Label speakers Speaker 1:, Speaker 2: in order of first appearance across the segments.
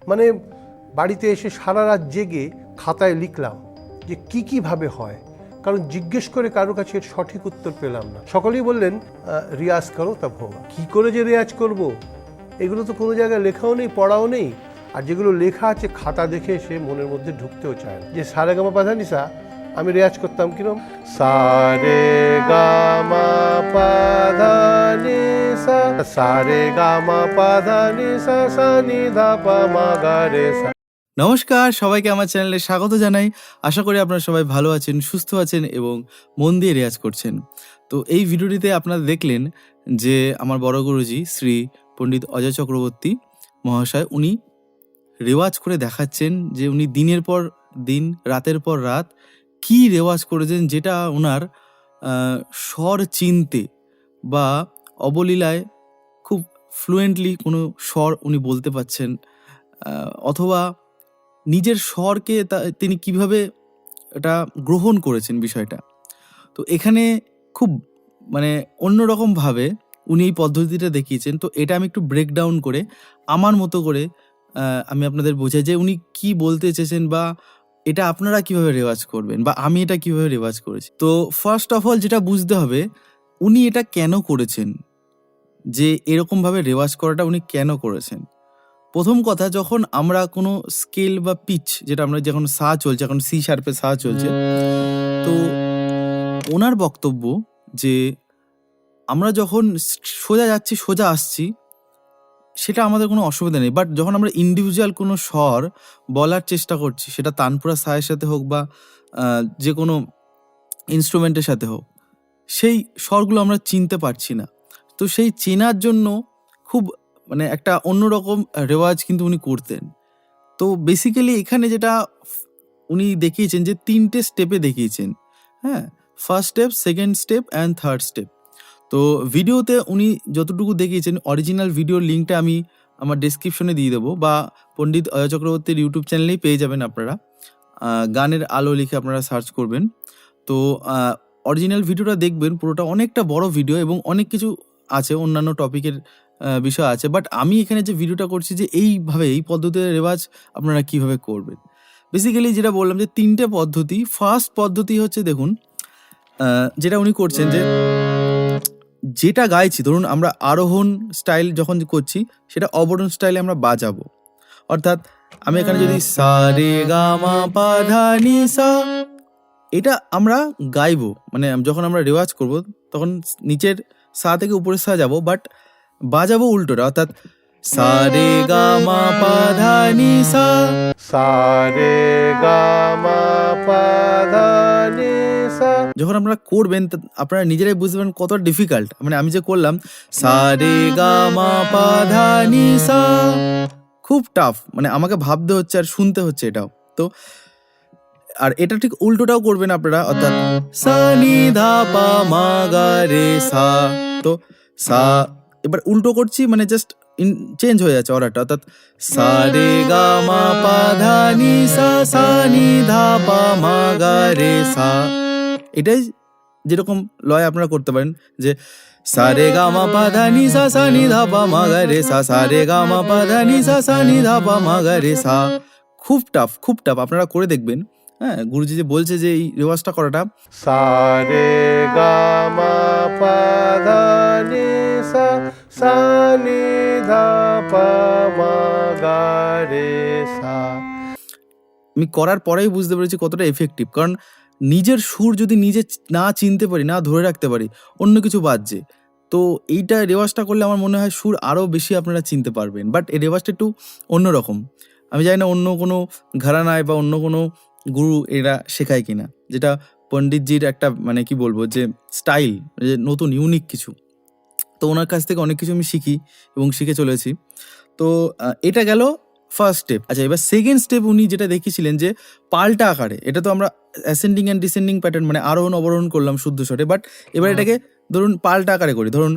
Speaker 1: মানে বাড়িতে এসে সারা রাত জেগে খাতায় লিখলাম যে কীভাবে হয়, কারণ জিজ্ঞেস করে কারো কাছে এর সঠিক উত্তর পেলাম না। সকলেই বললেন রিয়াজ করো তা হোগা। কী করে যে রেয়াজ করব, এগুলো তো কোনো জায়গায় লেখাও নেই, পড়াও নেই। আর যেগুলো লেখা আছে খাতা দেখে সে মনের মধ্যে ঢুকতেও চায় না। যে সা রে গা মা পা ধা নি সা, আমি রেয়াজ করতাম কিরম, সা রে গা মা পা ধা নি সা, সা রে গা মা পা ধা নি সা, সা নি ধা পা মা গা রে সা।
Speaker 2: নমস্কার, সবাইকে আমার চ্যানেলে স্বাগত জানাই। আশা করি আপনারা সবাই ভালো আছেন, সুস্থ আছেন এবং মন দিয়ে রেয়াজ করছেন। তো এই ভিডিওটিতে আপনারা দেখলেন যে আমার বড় গুরুজি শ্রী পণ্ডিত অজয় চক্রবর্তী মহাশয় উনি রেওয়াজ করে দেখাচ্ছেন যে উনি দিনের পর দিন, রাতের পর রাত কি রেওয়াজ করেছেন, যেটা ওনার স্বর চিনতে বা অবলীলায় খুব ফ্লুয়েন্টলি কোনো স্বর উনি বলতে পারছেন, অথবা নিজের স্বরকে তিনি কিভাবে এটা গ্রহণ করেছেন বিষয়টা। তো এখানে খুব মানে অন্যরকমভাবে উনি এই পদ্ধতিটা দেখিয়েছেন। তো এটা আমি একটু ব্রেকডাউন করে আমার মতো করে আমি আপনাদের বোঝাই যে উনি কি বলতে চেয়েছেন বা এটা আপনারা কিভাবে রেওয়াজ করবেন বা আমি এটা কিভাবে রেওয়াজ করেছি। তো ফার্স্ট অফ অল যেটা বুঝতে হবে, উনি এটা কেন করেছেন, যে এরকমভাবে রেওয়াজ করাটা উনি কেন করেছেন। প্রথম কথা, যখন আমরা কোনো স্কেল বা পিচ, যেটা আমরা যখন সা চলছে, এখন সি শার্পে সা চলছে, তো ওনার বক্তব্য যে আমরা যখন সোজা যাচ্ছি সোজা আসছি সেটা আমাদের কোনো অসুবিধা নেই, বাট যখন আমরা ইন্ডিভিজুয়াল কোনো স্বর বলার চেষ্টা করছি, সেটা তানপুরা সায়ের সাথে হোক বা যে কোনো ইনস্ট্রুমেন্টের সাথে হোক, সেই স্বরগুলো আমরা চিনতে পারছি না। তো সেই চেনার জন্য খুব মানে একটা অন্যরকম রেওয়াজ কিন্তু উনি করতেন। তো বেসিক্যালি এখানে যেটা উনি দেখিয়েছেন যে 3টে স্টেপে দেখিয়েছেন, হ্যাঁ, first step, second step and third step. তো ভিডিওতে উনি যতটুকু দেখিয়েছেন, অরিজিনাল ভিডিওর লিঙ্কটা আমি আমার ডেসক্রিপশনে দিয়ে দেবো, বা পণ্ডিত অজয় চক্রবর্তীর ইউটিউব চ্যানেলেই পেয়ে যাবেন আপনারা। গানের আলো লিখে আপনারা সার্চ করবেন। তো অরিজিনাল ভিডিওটা দেখবেন, পুরোটা অনেকটা বড় ভিডিও এবং অনেক কিছু আছে, অন্যান্য টপিকের বিষয় আছে। বাট আমি এখানে যে ভিডিওটা করছি যে এইভাবে, এই পদ্ধতির রেওয়াজ আপনারা কিভাবে করবেন। বেসিক্যালি যেটা বললাম যে 3টে পদ্ধতি। ফার্স্ট পদ্ধতি হচ্ছে, দেখুন যেটা উনি করছেন, যে যেটা গাইছি, ধরুন আমরা আরোহণ স্টাইল যখন করছি, সেটা অবরোহণ স্টাইলে আমরা বাজাবো। অর্থাৎ আমি এখানে যদি সা রে গা মা পা ধা নি সা, এটা আমরা গাইবো, মানে যখন আমরা রেওয়াজ করব তখন নিচের সা থেকে উপরের সা যাবো, বাট বাজাবো উল্টোটা, অর্থাৎ সা রে গা মা পা ধা নি সা,
Speaker 1: সা রে গা মা পা ধা নি সা।
Speaker 2: যখন আপনারা করবেন আপনারা নিজেরাই বুঝতে পারেন কত ডিফিকাল্ট। মানে আমি যে করলাম সা রে গা মা পা ধা নি সা, খুব টাফ, মানে আমাকে ভাবতে হচ্ছে আর শুনতে হচ্ছে এটাও। তো আর এটা ঠিক উল্টোটাও করবেন আপনারা, অর্থাৎ সা নি ধা পা মা গা রে সা। তো সা এবার উল্টো করছি, মানে জাস্ট চেঞ্জ হয়ে যাচ্ছে অর্ডারটা, অর্থাৎ সা রে গা মা পা ধা নি সা, সা নি ধা পা মা গা রে সা। এটাই যেরকম লয় আপনারা করতে পারেন, যে সা রে গা মা পা ধা নি সা, সা নি ধা পা মা গা রে সা, সা রে গা মা পা ধা নি সা, সা নি ধা পা মা গা রে সা। খুব টাফ, খুব টাফ, আপনারা করে দেখবেন। হ্যাঁ, গুরুজি যে বলছে যে এই রেওয়াজটা করাটা,
Speaker 1: সা রে গা মা পা ধা নি সা, সা নি ধা পা মা গা রে সা।
Speaker 2: আমি করার পরেই বুঝতে পেরেছি কতটা এফেক্টিভ। কারণ নিজের সুর যদি নিজে না চিনতে পারি, না ধরে রাখতে পারি, অন্য কিছু বাজছে, তো এইটা রেওয়াজটা করলে আমার মনে হয় সুর আরও বেশি আপনারা চিনতে পারবেন। বাট এই রেওয়াজটা একটু অন্যরকম। আমি জানি না অন্য কোনো ঘরানায় বা অন্য কোনো গুরু এরা শেখায় কিনা, যেটা পণ্ডিতজির একটা মানে কি বলবো, যে স্টাইল, যে নতুন ইউনিক কিছু। তো ওনার কাছ থেকে অনেক কিছু আমি শিখি এবং শিখে চলেছি। তো এটা গেল ফার্স্ট স্টেপ। আচ্ছা, এবার সেকেন্ড স্টেপ উনি যেটা দেখিয়েছিলেন, যে পাল্টা আকারে, এটা তো আমরা অ্যাসেন্ডিং অ্যান্ড ডিসেন্ডিং প্যাটার্ন, মানে আরোহণ অবরোহণ করলাম শুদ্ধ স্বরে, বাট এবার এটাকে ধরুন পাল্টা আকারে করি। ধরুন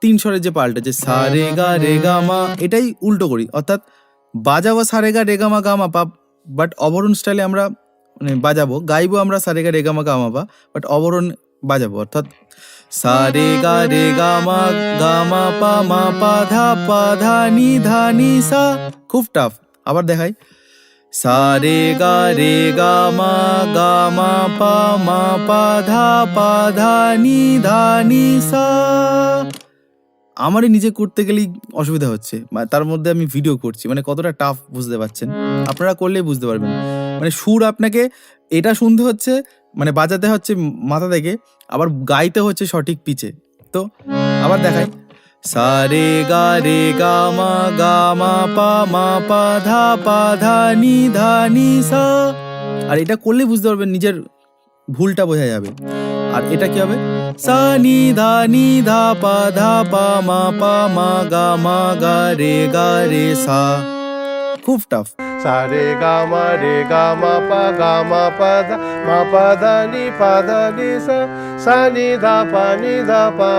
Speaker 2: 3 স্বরের যে পাল্টা, যে সা রে গা মা, এটাই উল্টো করি, অর্থাৎ বাজাবো সা রে গা মা পা, বাট অবরোহণ স্টাইলে আমরা মানে বাজাবো, গাইবো আমরা সা রে গা মা পা, বাট অবরোহণ বাজাবো, অর্থাৎ সা রে গা মা পা মা পা ধা নি সা। খুব টাফ, আবার দেখাই, সা রে গা মা পা ধা নি সা। আমারই নিজে করতে গেলেই অসুবিধা হচ্ছে, তার মধ্যে আমি ভিডিও করছি, মানে কতটা টাফ বুঝতে পারছেন। আপনারা করলেই বুঝতে পারবেন, মানে সুর আপনাকে এটা শুনতে হচ্ছে, মানে বাজাতে হচ্ছে মাথা থেকে, আবার গাইতে হচ্ছে সঠিক পিচে। তো আবার দেখাই, সা রে গা মা পা ধা নি সা। আর এটা করলেই বুঝতে পারবেন, নিজের ভুলটা বোঝা যাবে। আর এটা কি হবে, সা নি ধা পা মা গা রে সা। খুব টাফ।
Speaker 1: সা রে গা মা পা ধা নি সা, সা নি ধা পা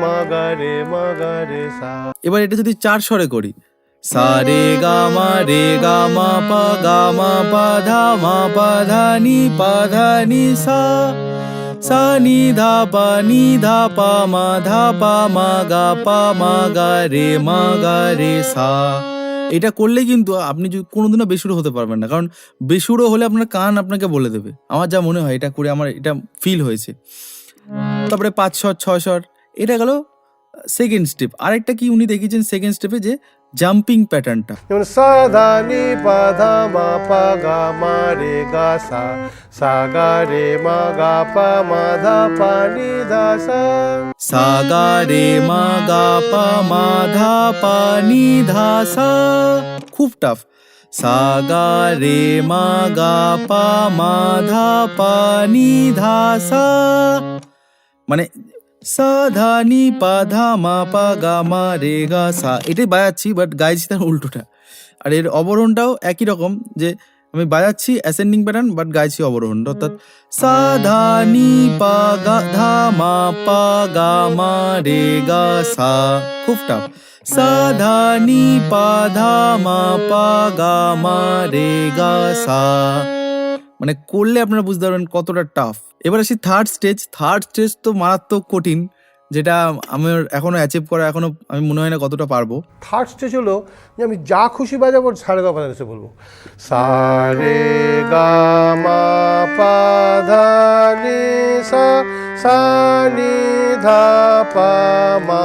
Speaker 1: মা গা রে সা।
Speaker 2: এবার এটা যদি 4 স্বরে করি, সা রে গা মা পা ধা নি সা, সা নি ধা পা মা গা রে সা। এটা করলে কিন্তু আপনি কোনোদিনও বেসুরো হতে পারবেন না, কারণ বেসুরো হলে আপনার কান আপনাকে বলে দেবে। আমার যা মনে হয়, এটা করে আমার এটা ফিল হয়েছে। তারপরে 5 স্বর 6 স্বর, এটা গেল সেকেন্ড স্টেপ। আরেকটা কি উনি দেখিয়েছেন সেকেন্ড স্টেপে, যে জাম্পিং প্যাটার্নটা,
Speaker 1: যেমন সা ধা নি মা পা রে গা সা, সা রে মা পা নি ধা সা,
Speaker 2: সা রে মা পা সা। খুব টাফ। সা রে মা পা সা, মানে সা ধা মা রে গা সা, এটাই বাজাচ্ছি, বাট গাইছি তার উল্টোটা। আর এর অবরোহণটাও একই রকম, যে আমি বাজাচ্ছি অ্যাসেন্ডিং প্যাটার্ন, বাট গাইছি অবরোহণটা, অর্থাৎ সা ধা মা রে গা সা। খুব টাফ। সা ধা মা রে গা সা, মানে করলে আপনারা বুঝতে পারবেন কতটা টাফ। এবার আসি থার্ড স্টেজ। থার্ড স্টেজ তো মারাত্মক কঠিন, যেটা আমার এখনো অ্যাচিভ করা, এখনো আমি মনে হয় না কতটা পারবো।
Speaker 1: থার্ড স্টেজ হলো যে আমি যা খুশি বাজাবো সা রে গা পা এসে বলবো, সা রে গা মা পা ধা নি সা, সা নি ধা পা মা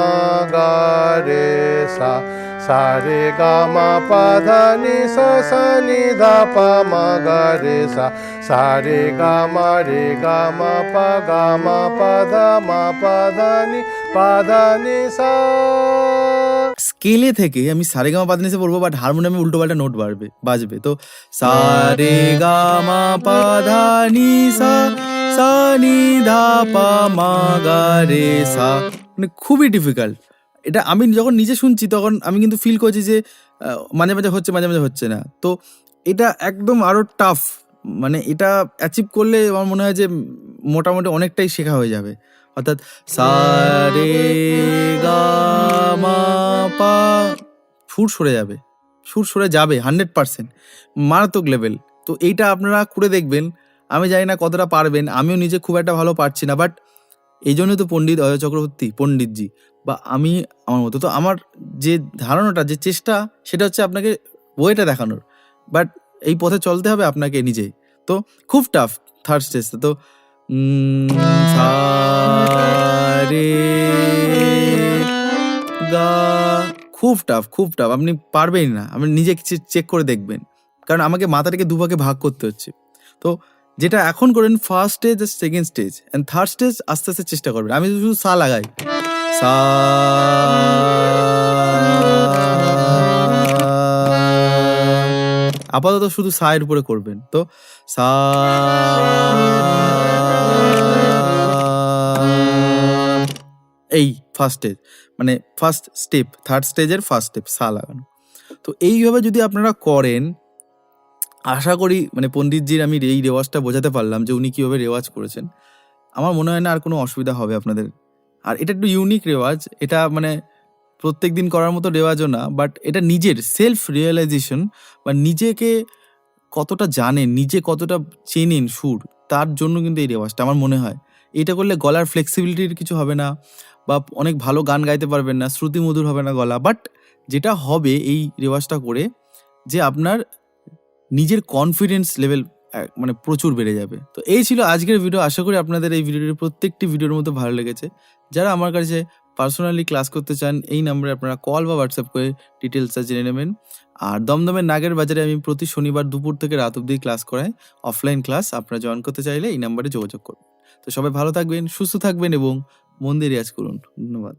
Speaker 1: গা রে সা, সা রে গা মা পা ধা নি সা, সা নি ধা পা মা গা রে সা, সা রে গা মা পা ধা নি সা।
Speaker 2: স্কেলে থেকে আমি সারে গা মা পা ধা নি সা বলবো, বাট হারমোনিয়ামে উল্টো পাল্টা নোট বাজবে। তো সা রে গা মা পা ধা নি সা, সা নি ধা পা মা গা রে সা, মানে খুবই ডিফিকাল্ট। এটা আমি যখন নিজে শুনছি তখন আমি কিন্তু ফিল করছি যে মাঝে মাঝে হচ্ছে, মাঝে মাঝে হচ্ছে না। তো এটা একদম আরো টাফ, মানে এটা অ্যাচিভ করলে আমার মনে হয় যে মোটামুটি অনেকটাই শেখা হয়ে যাবে। অর্থাৎ সা রে গা মা পা, সুর সরে যাবে, 100%, মারাত্মক লেভেল। তো এইটা আপনারা করে দেখবেন। আমি জানি না কতটা পারবেন, আমিও নিজে খুব একটা ভালো পারছি না, বাট এই জন্যই তো পণ্ডিত অজয় চক্রবর্তী পণ্ডিতজি, বা আমি আমার মতো। তো আমার যে ধারণাটা, যে চেষ্টা, সেটা হচ্ছে আপনাকে বইটা দেখানোর, বাট এই পথে চলতে হবে আপনাকে নিজেই। তো খুব টাফ থার্ড স্টেজটা। তো সা রে গা, খুব টাফ, খুব টাফ। আপনি পারবেন না, আপনি নিজে চেক করে দেখবেন, কারণ আমাকে মাথাটাকে দুভাগে ভাগ করতে হচ্ছে। তো যেটা এখন করেন, ফার্স্ট স্টেজ আর second stage, and third stage আস্তে আস্তে চেষ্টা করবেন। আমি শুধু সা লাগাই, সা আপাতত শুধু সা এর উপরে করবেন। তো সা, এই ফার্স্ট স্টেজ, মানে ফার্স্ট স্টেপ, থার্ড স্টেজের ফার্স্ট স্টেপ সা লাগানো। তো এইভাবে যদি আপনারা করেন, আশা করি মানে পণ্ডিতজির আমি এই রেওয়াজটা বোঝাতে পারলাম যে উনি কীভাবে রেওয়াজ করেছেন। আমার মনে হয় না আর কোনো অসুবিধা হবে আপনাদের। আর এটা একটু ইউনিক রেওয়াজ, এটা মানে প্রত্যেক দিন করার মতো রেওয়াজও না, বাট এটা নিজের সেলফ রিয়েলাইজেশন, বা নিজেকে কতটা জানেন, নিজে কতটা চেনেন সুর, তার জন্য কিন্তু এই রেওয়াজটা আমার মনে হয়। এটা করলে গলার ফ্লেক্সিবিলিটির কিছু হবে না, বা অনেক ভালো গান গাইতে পারবেন না, শ্রুতি মধুর হবে না গলা, বাট যেটা হবে এই রেওয়াজটা করে, যে আপনার নিজের কনফিডেন্স লেভেল মানে প্রচুর বেড়ে যাবে। তো এই ছিল আজকের ভিডিও। আশা করি আপনাদের এই ভিডিওটির প্রত্যেকটি ভিডিওর মতো ভালো লেগেছে। যারা আমার কাছে পার্সোনালি ক্লাস করতে চান, এই নাম্বারে আপনারা কল বা হোয়াটসঅ্যাপ করে ডিটেলসটা জেনে নেবেন। আর দমদমের নাগের বাজারে আমি প্রতি শনিবার দুপুর থেকে রাত অবধি ক্লাস করাই, অফলাইন ক্লাস। আপনারা জয়েন করতে চাইলে এই নাম্বারে যোগাযোগ করুন। তো সবাই ভালো থাকবেন, সুস্থ থাকবেন এবং মন দিয়ে রেয়াজ করুন। ধন্যবাদ।